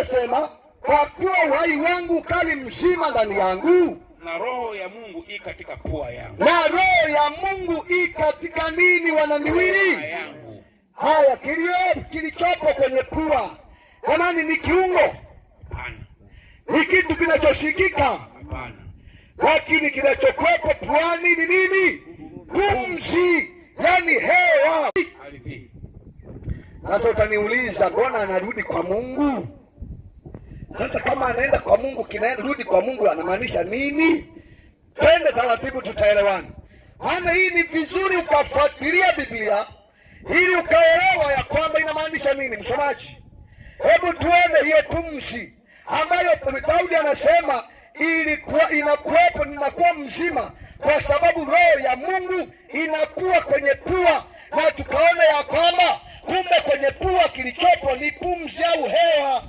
anasema kwa kuwa uhai wangu kali mzima ndani yangu, na roho ya Mungu i katika pua yangu. Na roho ya Mungu i katika nini, wananiwili? Haya, kilichopo kwenye pua, jamani, ni kiungo? Hapana. Ni kitu kinachoshikika? Hapana. Lakini kinachokuwepo puani ni nini? Pumzi, yani hewa. Sasa utaniuliza, mbona anarudi kwa Mungu? Sasa kama anaenda kwa Mungu, kinarudi kwa Mungu anamaanisha nini? Twende taratibu, tutaelewana. Maana hii ni vizuri ukafuatilia Biblia ili ukaelewa ya kwamba inamaanisha nini. Msomaji, hebu tuone hiyo pumzi ambayo Daudi anasema ilikuwa inakuwepo, ninakuwa mzima kwa sababu roho ya Mungu inakuwa kwenye pua, na tukaona ya kwamba kumbe kwenye pua kilichopo ni pumzi au hewa.